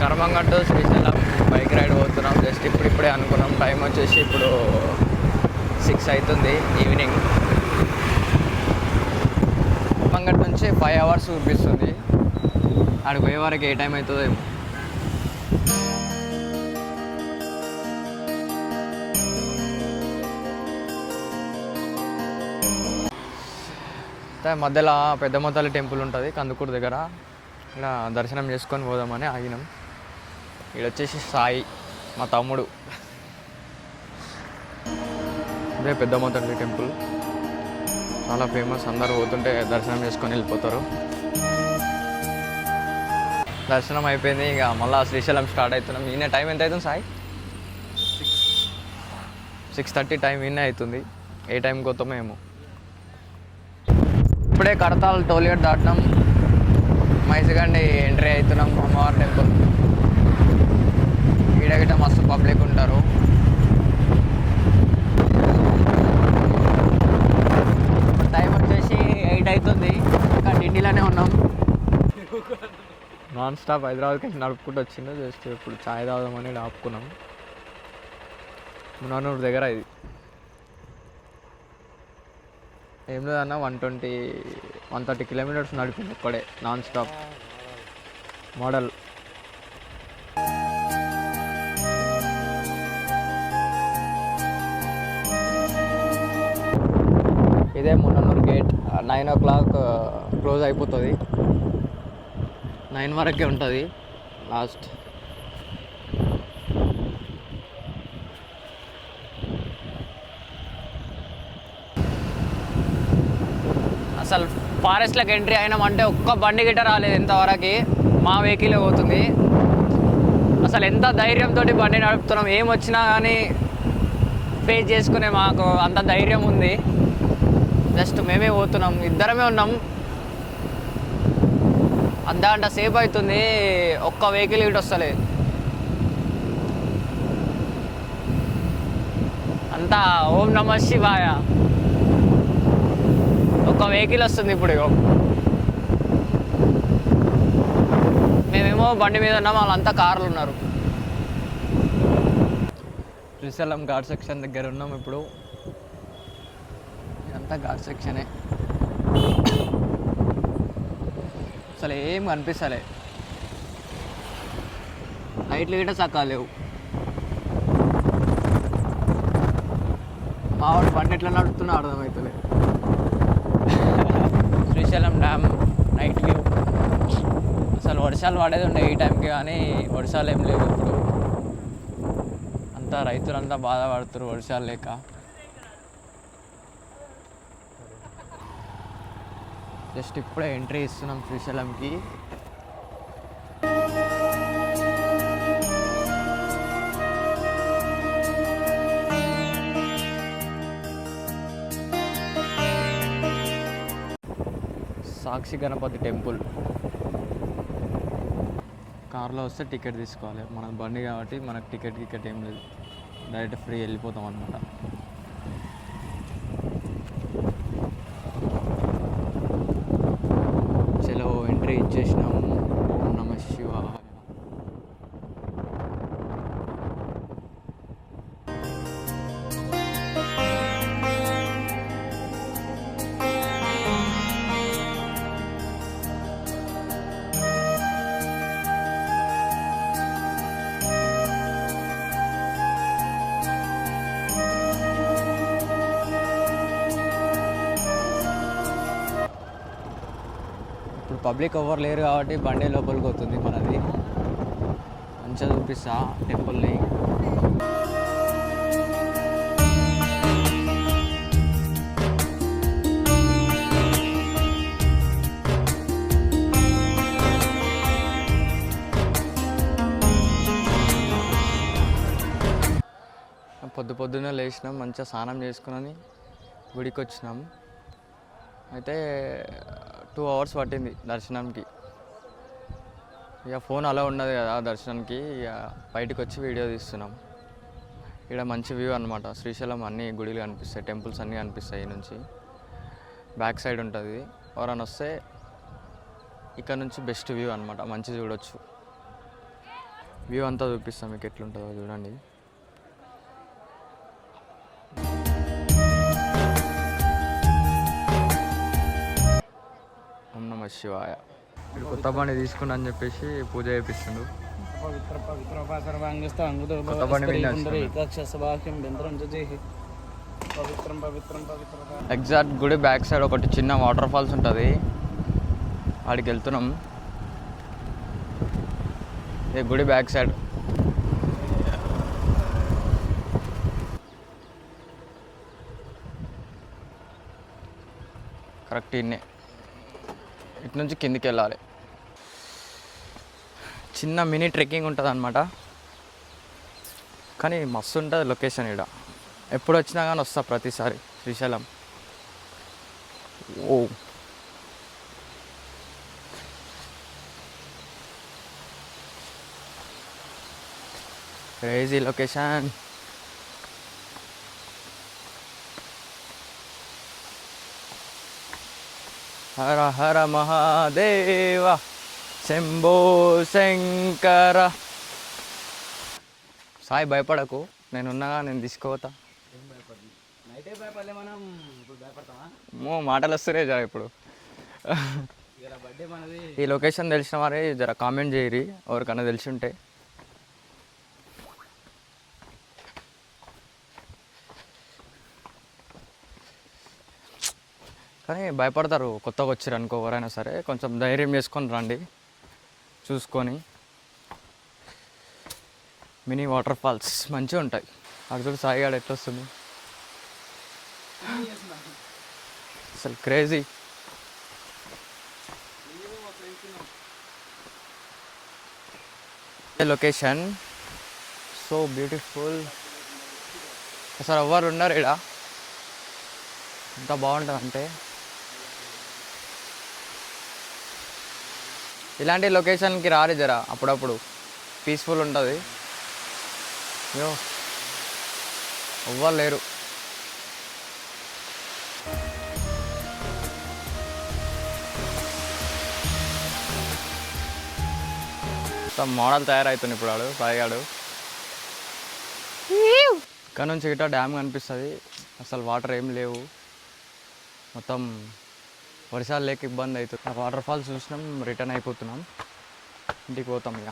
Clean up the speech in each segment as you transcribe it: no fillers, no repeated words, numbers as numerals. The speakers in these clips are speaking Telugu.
కర్మంగ టు శ్రీశైలం బైక్ రైడ్ పోతున్నాం. జస్ట్ ఇప్పుడే అనుకున్నాం. టైం వచ్చేసి ఇప్పుడు 6 అవుతుంది ఈవినింగ్. కర్మంగ నుంచి 5 hours చూపిస్తుంది. అక్కడికి పోయే వరకు ఏ టైం అవుతుందో ఏమో. మధ్యలో పెద్దమతల్లి టెంపుల్ ఉంటుంది కందుకూరు దగ్గర. ఇలా దర్శనం చేసుకొని పోదామని ఆగినాం. ఇక్కడ వచ్చేసి సాయి మా తమ్ముడు. ఇదే పెద్దమతల్లి టెంపుల్, చాలా ఫేమస్. అందరూ పోతుంటే దర్శనం చేసుకొని వెళ్ళిపోతారు. దర్శనం అయిపోయింది. ఇక మళ్ళీ శ్రీశైలం స్టార్ట్ అవుతున్నాం. ఈయన టైం ఎంత అవుతుంది సాయి? 6:30 టైం ఈయన అవుతుంది. ఏ టైంకి పోతామో ఏమో. ఇప్పుడే కడతాల్ టోల్గేట్ దాటినాం. మైసిగండి ఎంట్రీ అవుతున్నాం అమ్మవారి టెంపుల్. ఈడగిట మస్తు పబ్లిక్ ఉంటారు. టైం వచ్చేసి 8 అవుతుంది. ఇంకా ఢిల్లీలోనే ఉన్నాం. నాన్ స్టాప్ హైదరాబాద్కి నడుపుకుంటూ వచ్చిందో. జస్ట్ ఇప్పుడు ఛాయ్ తాగుదామని ఆపుకున్నాం. మునానూరు దగ్గర ఇది. ఏం లేదన్నా 130 కిలోమీటర్స్ నడిపింది ఒక్కడే నాన్ స్టాప్ మోడల్. ఇదే ముననూరు గేట్. 9 o'clock క్లోజ్ అయిపోతుంది. 9 వరకే ఉంటుంది లాస్ట్. అసలు ఫారెస్ట్లోకి ఎంట్రీ అయినామంటే ఒక్క బండి గిట్ట రాలేదు ఇంతవరకు. మా వెహికల్ పోతుంది. అసలు ఎంత ధైర్యంతో బండి నడుపుతున్నాం. ఏం వచ్చినా కానీ ఫేస్ చేసుకునే మాకు అంత ధైర్యం ఉంది. జస్ట్ మేమే పోతున్నాం. ఇద్దరమే ఉన్నాం. అర్ధగంట సేపు అవుతుంది. ఒక్క వెహికల్ గిట్ట వస్తలేదు. అంతా ఓం నమః శివాయ. ఒక వెహికల్ వస్తుంది ఇప్పుడు. మేమేమో బండి మీద ఉన్నాం, వాళ్ళంతా కార్లు ఉన్నారు. శ్రీశైలం ఘాట్ సెక్షన్ దగ్గర ఉన్నాం ఇప్పుడు. ఇదంతా ఘాట్ సెక్షనే. అసలు ఏం కనిపిస్తలే. లైట్లు గిట్ట చక్కగా లేవు. మావాడు బండి ఎట్లా నడుపుతున్నా అర్థమవుతలే. Srisailam dam night view. అసలు వర్షాలు పడేది ఉండే ఈ టైంకి, కానీ వర్షాలు ఏం లేవు ఇప్పుడు. అంతా రైతులంతా బాధపడుతున్నారు వర్షాలు లేక. జస్ట్ ఇప్పుడే ఎంట్రీ ఇస్తున్నాం శ్రీశైలంకి. సాక్షి గణపతి టెంపుల్. కార్లో వస్తే టికెట్ తీసుకోవాలి. మనకు బండి కాబట్టి మనకు టికెట్ ఏం లేదు. డైరెక్ట్ ఫ్రీ వెళ్ళిపోతాం అన్నమాట. చలో ఎంట్రీ ఇచ్చేసినాం. ఓం నమః శివాయ. పబ్లిక్ ఎవరు లేరు కాబట్టి బండి లోపలికి అవుతుంది మనది. మంచిగా చూపిస్తా టెంపుల్ని. పొద్దున్నే లేచినాం, మంచిగా స్నానం చేసుకుని గుడికి వచ్చినాం. అయితే 2 hours పట్టింది దర్శనంకి. ఇక ఫోన్ అలా ఉండదు కదా దర్శనానికి. ఇక బయటకు వచ్చి వీడియో తీస్తున్నాం. ఇక్కడ మంచి వ్యూ అనమాట. శ్రీశైలం అన్ని గుడిలు కనిపిస్తాయి, టెంపుల్స్ అన్నీ కనిపిస్తాయి. నుంచి బ్యాక్ సైడ్ ఉంటుంది. ఎవరైనా వస్తే ఇక్కడ నుంచి బెస్ట్ వ్యూ అనమాట, మంచి చూడొచ్చు. వ్యూ అంతా చూపిస్తాం మీకు ఎట్లుంటుందో చూడండి. ఓం నమ శివాయ. ఇక్కడ కొత్త బండి తీసుకున్నా అని చెప్పేసి పూజ చేపిస్తుండు. కొత్త బండి ఎగ్జాక్ట్ గుడి బ్యాక్ సైడ్ ఒకటి చిన్న వాటర్ ఫాల్స్ ఉంటుంది, ఆడికి వెళ్తున్నాం. ఈ గుడి బ్యాక్ సైడ్ కరెక్ట్ ఇన్నే, ఇటు నుంచి కిందికి వెళ్ళాలి. చిన్న మినీ ట్రెక్కింగ్ ఉంటుంది అనమాట, కానీ మస్తు ఉంటుంది లొకేషన్. ఇక్కడ ఎప్పుడు వచ్చినా కానీ వస్తా ప్రతిసారి శ్రీశైలం. ఓ క్రేజీ లొకేషన్. హర హర మహాదేవ శంభో శంకర. సాయి భయపడకు, నేనున్నాగా, నేను తీసుకోవతా. మాటలు వస్తున్నాయి జర ఇప్పుడు. ఈ లొకేషన్ తెలిసిన వారే జర కామెంట్ చేయరి, ఎవరికన్నా తెలిసి ఉంటే. కానీ భయపడతారు కొత్తగా వచ్చారు అనుకో, ఎవరైనా సరే కొంచెం ధైర్యం చేసుకొని రండి చూసుకొని. మినీ వాటర్ ఫాల్స్ మంచిగా ఉంటాయి. అక్కడ చూడు సాయిగాడు ఎట్లా వస్తుంది, అసలు క్రేజీ. లొకేషన్ సో బ్యూటిఫుల్, అసలు ఎవరు ఉన్నారు ఇక్కడ, ఎంత బాగుంటుంది అంటే. ఇలాంటి లొకేషన్కి రారు జరా అప్పుడప్పుడు, పీస్ఫుల్ ఉంటుంది. అయ్యో ఎవ్వరు లేరు. మొత్తం మోడల్ తయారవుతుంది ఇప్పుడు వాడు సాయిగాడు. ఇక్కడ నుంచి ఇట్లా డ్యామ్ కనిపిస్తుంది, అసలు వాటర్ ఏం లేవు, మొత్తం వర్షాలు లేక ఇబ్బంది అవుతుంది. ఆ వాటర్ ఫాల్స్ చూసినాం, రిటర్న్ అయిపోతున్నాం, ఇంటికి పోతాం. ఇక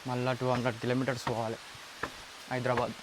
మళ్ళీ 200 కిలోమీటర్స్ పోవాలి హైదరాబాద్.